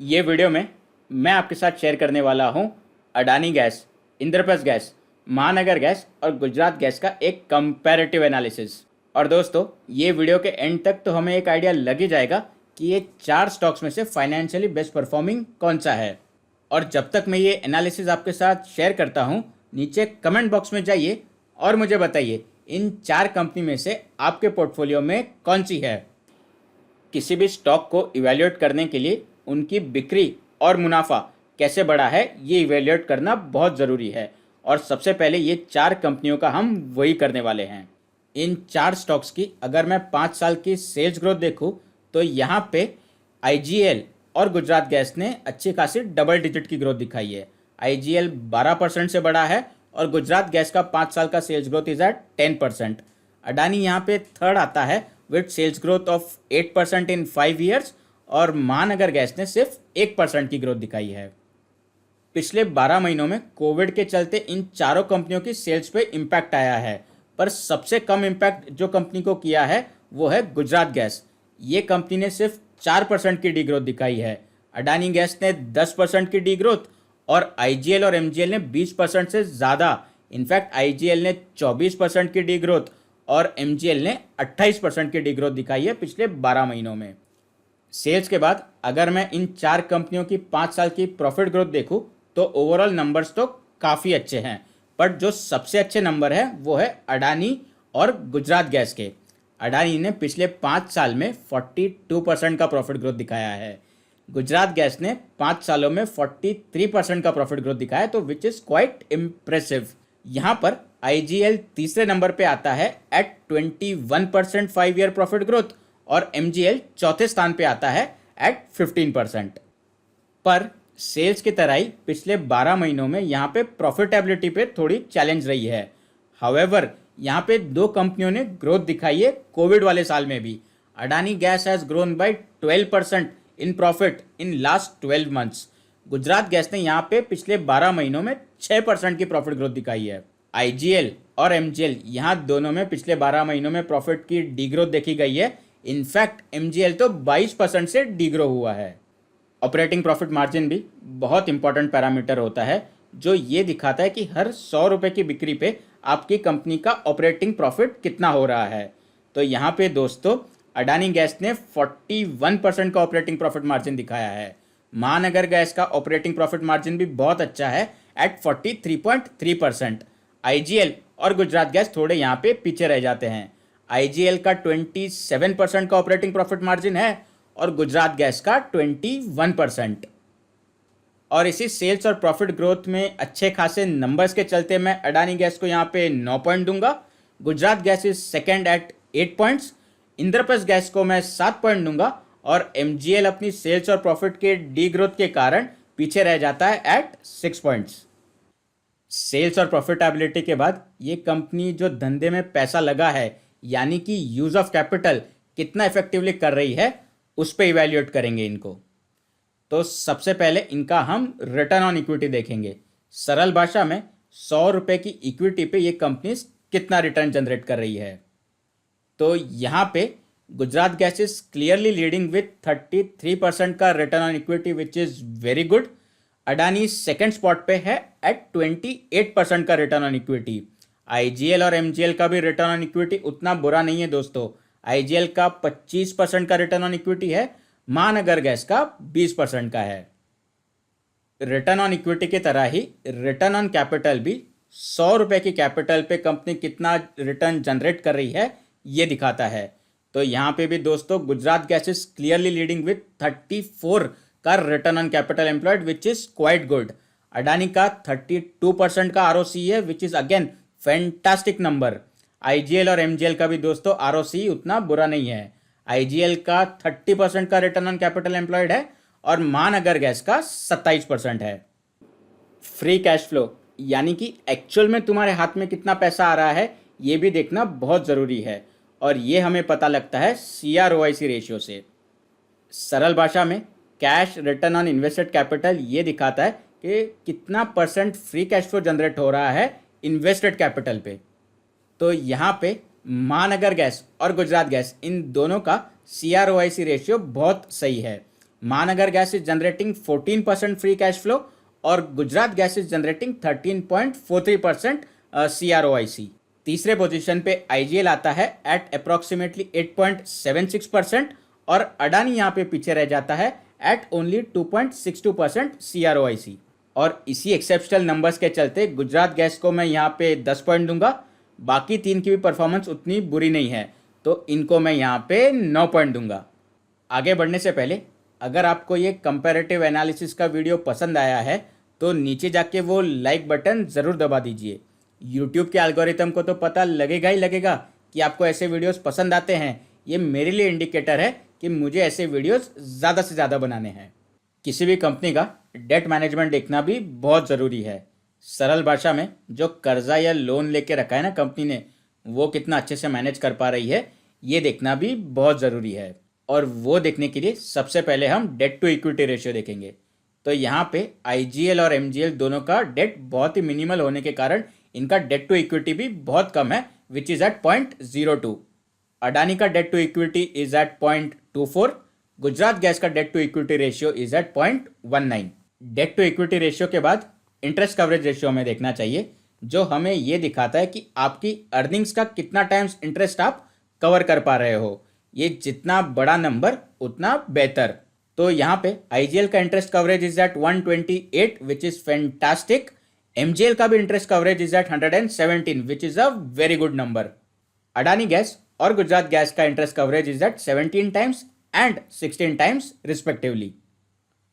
ये वीडियो में मैं आपके साथ शेयर करने वाला हूँ अडानी गैस, इंद्रप्रस्थ गैस, महानगर गैस और गुजरात गैस का एक कंपैरेटिव एनालिसिस। और दोस्तों, ये वीडियो के एंड तक तो हमें एक आइडिया लग ही जाएगा कि ये 4 स्टॉक्स में से फाइनेंशियली बेस्ट परफॉर्मिंग कौन सा है। और जब तक मैं ये एनालिसिस आपके साथ शेयर करता हूँ, नीचे कमेंट बॉक्स में जाइए और मुझे बताइए इन 4 कंपनी में से आपके पोर्टफोलियो में कौन सी है। किसी भी स्टॉक को इवैल्यूएट करने के लिए उनकी बिक्री और मुनाफा कैसे बढ़ा है, ये इवैल्यूएट करना बहुत ज़रूरी है। और सबसे पहले ये 4 कंपनियों का हम वही करने वाले हैं। इन 4 स्टॉक्स की अगर मैं 5 साल की सेल्स ग्रोथ देखूँ तो यहाँ पे आईजीएल और गुजरात गैस ने अच्छी खासी डबल डिजिट की ग्रोथ दिखाई है। आईजीएल 12% से बढ़ा है और गुजरात गैस का 5 साल का sales growth is at 10%। Adani यहाँ पे थर्ड आता है with sales growth of 8% in 5 years और महानगर गैस ने सिर्फ 1% की ग्रोथ दिखाई है। पिछले 12 महीनों में कोविड के चलते इन चारों कंपनियों की सेल्स पे इम्पैक्ट आया है, पर सबसे कम इम्पैक्ट जो कंपनी को किया है वो है गुजरात गैस। ये कंपनी ने सिर्फ 4% की डी ग्रोथ दिखाई है। अडानी गैस ने 10% की डी ग्रोथ और आईजीएल और एमजीएल ने 20% से ज़्यादा, इनफैक्ट आईजीएल ने 24% की डी ग्रोथ और एमजीएल ने 28% की डी ग्रोथ दिखाई है पिछले 12 महीनों में। सेल्स के बाद अगर मैं इन 4 कंपनियों की 5 साल की प्रॉफिट ग्रोथ देखूं तो ओवरऑल नंबर्स तो काफ़ी अच्छे हैं, बट जो सबसे अच्छे नंबर है वो है अडानी और गुजरात गैस के। अडानी ने पिछले 5 साल में 42% का प्रॉफिट ग्रोथ दिखाया है। गुजरात गैस ने 5 सालों में 43% का प्रॉफिट ग्रोथ दिखाया, तो विच इज़ क्वाइट इम्प्रेसिव। यहाँ पर आईजीएल तीसरे नंबर पे आता है एट 21% 5 ईयर प्रॉफिट ग्रोथ और एमजीएल चौथे स्थान पे आता है एट 15%। पर सेल्स की तरह ही पिछले 12 महीनों में यहाँ पे प्रॉफिटेबिलिटी पे थोड़ी चैलेंज रही है। हाउएवर, यहाँ पे 2 कंपनियों ने ग्रोथ दिखाई है कोविड वाले साल में भी। Adani gas has grown by 12% in profit in last 12 months. Gujarat gas ने यहाँ पे पिछले 12 महीनों में 6% की प्रॉफिट ग्रोथ दिखाई है। आईजीएल और एमजीएल यहाँ दोनों में पिछले 12 महीनों में प्रॉफिट की डीग्रोथ देखी गई है। इनफैक्ट एमजीएल तो 22% से डीग्रो हुआ है। ऑपरेटिंग प्रॉफिट मार्जिन भी बहुत इंपॉर्टेंट पैरामीटर होता है, जो ये दिखाता है कि हर 100 रुपये की बिक्री पे आपकी कंपनी का ऑपरेटिंग प्रॉफिट कितना हो रहा है। तो यहाँ पे दोस्तों अडानी गैस ने 41% का ऑपरेटिंग प्रॉफिट मार्जिन दिखाया है। महानगर गैस का ऑपरेटिंग प्रॉफिट मार्जिन भी बहुत अच्छा है एट 43.3%। आईजीएल और गुजरात गैस थोड़े यहाँ पे पीछे रह जाते हैं। आईजीएल का 27% का ऑपरेटिंग प्रॉफिट मार्जिन है और गुजरात गैस का 21%। और इसी सेल्स और प्रॉफिट ग्रोथ में अच्छे खासे नंबर्स के चलते मैं अडानी गैस को यहाँ पे 9 पॉइंट दूंगा। Gujarat gas is second at 8 points. Indraprastha gas को मैं 7 पॉइंट दूंगा और एमजीएल अपनी सेल्स और प्रॉफिट के डी ग्रोथ के कारण पीछे रह जाता है एट 6 पॉइंट्स। सेल्स और प्रॉफिटेबिलिटी के बाद ये कंपनी जो धंधे में पैसा लगा है, यानी कि यूज ऑफ कैपिटल कितना इफेक्टिवली कर रही है, उस पर इवेल्युएट करेंगे इनको। तो सबसे पहले इनका हम रिटर्न ऑन इक्विटी देखेंगे। सरल भाषा में 100 रुपये की इक्विटी पे ये कंपनी कितना रिटर्न जनरेट कर रही है। तो यहाँ पे Gujarat gas is clearly leading with 33% का return on equity, which is very good. Adani second spot पे है एट 28% का रिटर्न ऑन इक्विटी। आईजीएल और एमजीएल का भी रिटर्न ऑन इक्विटी उतना बुरा नहीं है दोस्तों। आईजीएल का 25% का रिटर्न ऑन इक्विटी है, महानगर गैस का 20% का है। रिटर्न ऑन इक्विटी की तरह ही रिटर्न ऑन कैपिटल भी 100 रुपये की कैपिटल पे कंपनी कितना रिटर्न जनरेट कर रही है, ये दिखाता है। तो यहाँ पे भी दोस्तों Gujarat gas is clearly leading with 34 का return on capital employed, which is quite good. Adani का 32% का आरओसी है, which is again fantastic number. IGL और एमजीएल का भी दोस्तों आरओसी उतना बुरा नहीं है। आईजीएल का 30% का रिटर्न ऑन कैपिटल एम्प्लॉयड है और महानगर गैस का 27% है। फ्री कैश फ्लो यानी कि एक्चुअल में तुम्हारे हाथ में कितना पैसा आ रहा है, ये भी देखना बहुत ज़रूरी है, और ये हमें पता लगता है CROIC रेशियो से। सरल भाषा में cash return on invested capital ये दिखाता है कि कितना percent free cash flow generate हो रहा है इन्वेस्टेड कैपिटल पे। तो यहाँ पे महानगर गैस और गुजरात गैस इन दोनों का CROIC रेशियो बहुत सही है। Mahanagar gas is generating 14% free cash flow और Gujarat gas is generating 13.43% CROIC। तीसरे पोजीशन पे आईजीएल आता है एट अप्रोक्सीमेटली 8.76% और अडानी यहाँ पे पीछे रह जाता है एट ओनली 2.62% CROIC। और इसी एक्सेप्शनल नंबर्स के चलते गुजरात गैस को मैं यहाँ पे 10 पॉइंट दूंगा। बाकी तीन की भी परफॉर्मेंस उतनी बुरी नहीं है, तो इनको मैं यहाँ पे 9 पॉइंट दूंगा। आगे बढ़ने से पहले अगर आपको ये कंपैरेटिव एनालिसिस का वीडियो पसंद आया है तो नीचे जाके वो लाइक बटन ज़रूर दबा दीजिए। यूट्यूब के एल्गोरिथम को तो पता लगेगा ही लगेगा कि आपको ऐसे वीडियोस पसंद आते हैं। ये मेरे लिए इंडिकेटर है कि मुझे ऐसे वीडियोस ज़्यादा से ज़्यादा बनाने हैं। किसी भी कंपनी का डेट मैनेजमेंट देखना भी बहुत ज़रूरी है। सरल भाषा में जो कर्जा या लोन लेके रखा है ना कंपनी ने, वो कितना अच्छे से मैनेज कर पा रही है, ये देखना भी बहुत ज़रूरी है। और वो देखने के लिए सबसे पहले हम डेट टू इक्विटी रेशियो देखेंगे। तो यहाँ पे आईजीएल और एमजीएल दोनों का डेट बहुत ही मिनिमल होने के कारण इनका डेट टू इक्विटी भी बहुत कम है, विच इज़ एट 0.02। अडानी का debt to equity is at 0.24। Gujarat gas का debt to equity ratio is at 0.19। Debt to equity ratio के बाद इंटरेस्ट कवरेज रेशियो हमें देखना चाहिए, जो हमें ये दिखाता है कि आपकी अर्निंग्स का कितना टाइम्स इंटरेस्ट आप कवर कर पा रहे हो। ये जितना बड़ा नंबर उतना बेहतर। तो यहाँ पे आईजीएल का interest coverage is at 128 which is fantastic. MGL का भी interest coverage is at 117 which is a very good number. Adani gas और गुजरात गैस का interest coverage is at 17 times and 16 times respectively.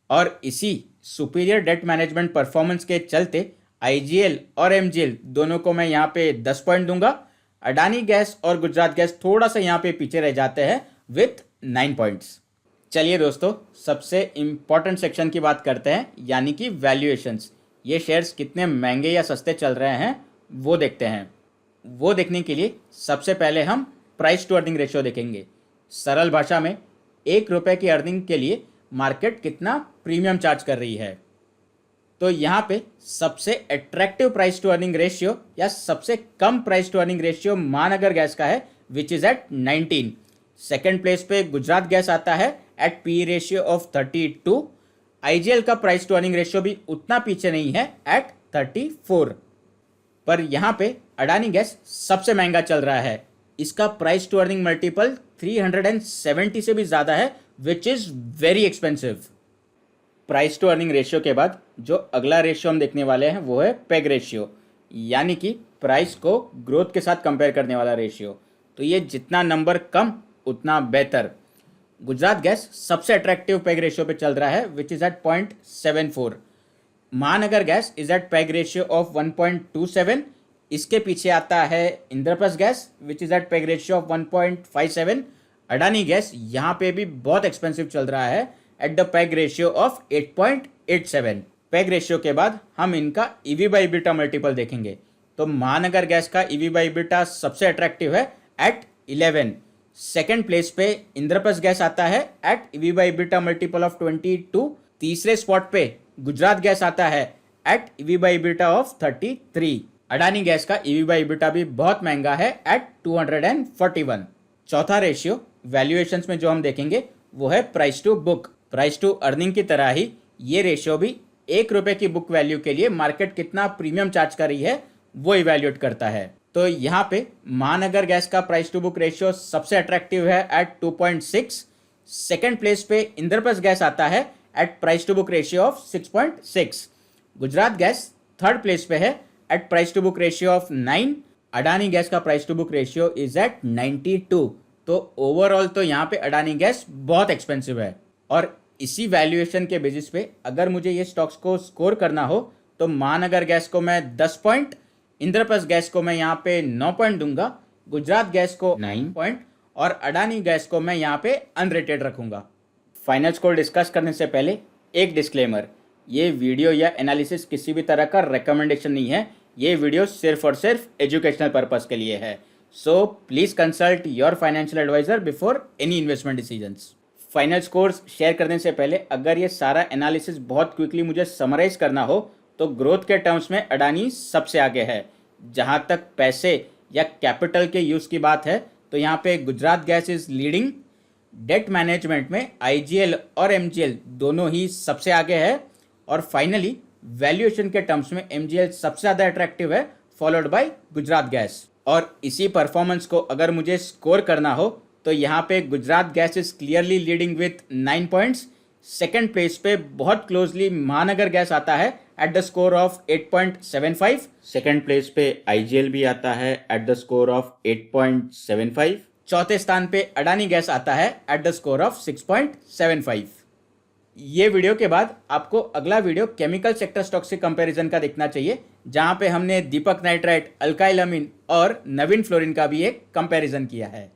और इसी सुपीरियर डेट मैनेजमेंट परफॉर्मेंस के चलते IGL और MGL दोनों को मैं यहाँ पे 10 पॉइंट दूंगा। अडानी गैस और गुजरात गैस थोड़ा सा यहाँ पे पीछे रह जाते हैं विथ 9 पॉइंट्स। चलिए दोस्तों, सबसे इंपॉर्टेंट सेक्शन की बात करते हैं, यानी कि वैल्यूएशंस। ये शेयर्स कितने महंगे या सस्ते चल रहे हैं वो देखते हैं। वो देखने के लिए सबसे पहले हम प्राइस टू अर्निंग रेशियो देखेंगे। सरल भाषा में 1 रुपये की अर्निंग के लिए मार्केट कितना प्रीमियम चार्ज कर रही है। तो यहाँ पे सबसे attractive price to earning ratio या सबसे कम price to earning ratio Mahanagar gas का है, which is at 19। Second place पे गुजरात गैस आता है at P ratio of 32। IGL का प्राइस टू अर्निंग रेशियो भी उतना पीछे नहीं है एट 34। पर यहाँ पे अडानी गैस सबसे महंगा चल रहा है। इसका प्राइस टू अर्निंग मल्टीपल 370 से भी ज़्यादा है, which is very expensive. Price to earning ratio के बाद जो अगला रेशियो हम देखने वाले हैं वो है पेग रेशियो, यानी कि प्राइस को ग्रोथ के साथ कंपेयर करने वाला रेशियो। तो ये जितना नंबर कम उतना बेहतर। गुजरात गैस सबसे अट्रैक्टिव पेग रेशियो पे चल रहा है, which is at 0.74। Mahanagar gas is at PEG ratio of 1.27। इसके पीछे आता है Indraprastha gas which is at PEG ratio of 1.57। Adani gas यहाँ पे भी बहुत एक्सपेंसिव चल रहा है at the PEG ratio of 8.87। PEG ratio के बाद हम इनका ईवी बाई बीटा मल्टीपल देखेंगे। तो महानगर गैस का ईवी बाई बीटा सबसे अट्रैक्टिव है एट 11। सेकेंड प्लेस पे इंद्रप्रस्थ गैस आता है at EV by beta multiple of 22। तीसरे स्पॉट पे गुजरात गैस आता है at EV by beta of 33। Adani gas का ईवी बाई बीटा भी बहुत महंगा है एट 241। चौथा रेशियो वैल्यूएशंस में जो हम देखेंगे वो है price to book. Price to earning की तरह ही ये रेशियो भी 1 रुपये की बुक वैल्यू के लिए मार्केट कितना प्रीमियम चार्ज कर रही है वो इवैल्यूएट करता है। तो यहाँ पे महानगर गैस का प्राइस टू बुक रेशियो सबसे अट्रैक्टिव है एट 2.6। सेकेंड प्लेस पे इंद्रप्रस्थ गैस आता है at price to book ratio of 6.6। Gujarat gas third place पे है at price to book ratio of 9। Adani gas का price to book ratio is at 92। तो overall तो यहाँ पे अडानी गैस बहुत एक्सपेंसिव है। और इसी वैल्यूएशन के बेसिस पे अगर मुझे ये स्टॉक्स को स्कोर करना हो तो महानगर गैस को मैं 10 पॉइंट, इंद्रप्रस्थ गैस को मैं यहाँ पे 9 पॉइंट दूंगा, गुजरात गैस को 9 पॉइंट और अडानी गैस को मैं यहाँ पे अनरेटेड रखूंगा। फाइनल स्कोर डिस्कस करने से पहले एक डिस्क्लेमर, ये वीडियो या एनालिसिस किसी भी तरह का रिकमेंडेशन नहीं है। ये वीडियो सिर्फ और सिर्फ एजुकेशनल पर्पस के लिए है। So please consult your financial advisor before any investment decisions. Final scores share करने से पहले अगर ये सारा एनालिसिस बहुत क्विकली मुझे समराइज करना हो तो ग्रोथ के टर्म्स में अडानी सबसे आगे है। जहाँ तक पैसे या कैपिटल के यूज़ की बात है तो यहाँ पे Gujarat gas is leading, debt management में आईजीएल और एमजीएल दोनों ही सबसे आगे है, और फाइनली वैल्यूएशन के टर्म्स में एमजीएल सबसे ज़्यादा अट्रैक्टिव है, फॉलोड बाय गुजरात गैस। और इसी परफॉर्मेंस को अगर मुझे स्कोर करना हो तो यहाँ पे Gujarat gas is clearly leading with 9 points. Second place पे बहुत क्लोजली महानगर गैस आता है at the score of 8.75। Second place पे आईजीएल भी आता है एट द स्कोर ऑफ 8.75। चौथे स्थान पे अडानी गैस आता है एट द स्कोर ऑफ 6.75। ये वीडियो के बाद आपको अगला वीडियो केमिकल सेक्टर स्टॉक्स के कंपैरिजन का देखना चाहिए, जहां पे हमने दीपक नाइट्राइट, अल्काइल अमीन और नवीन फ्लोरिन का भी एक कंपैरिजन किया है।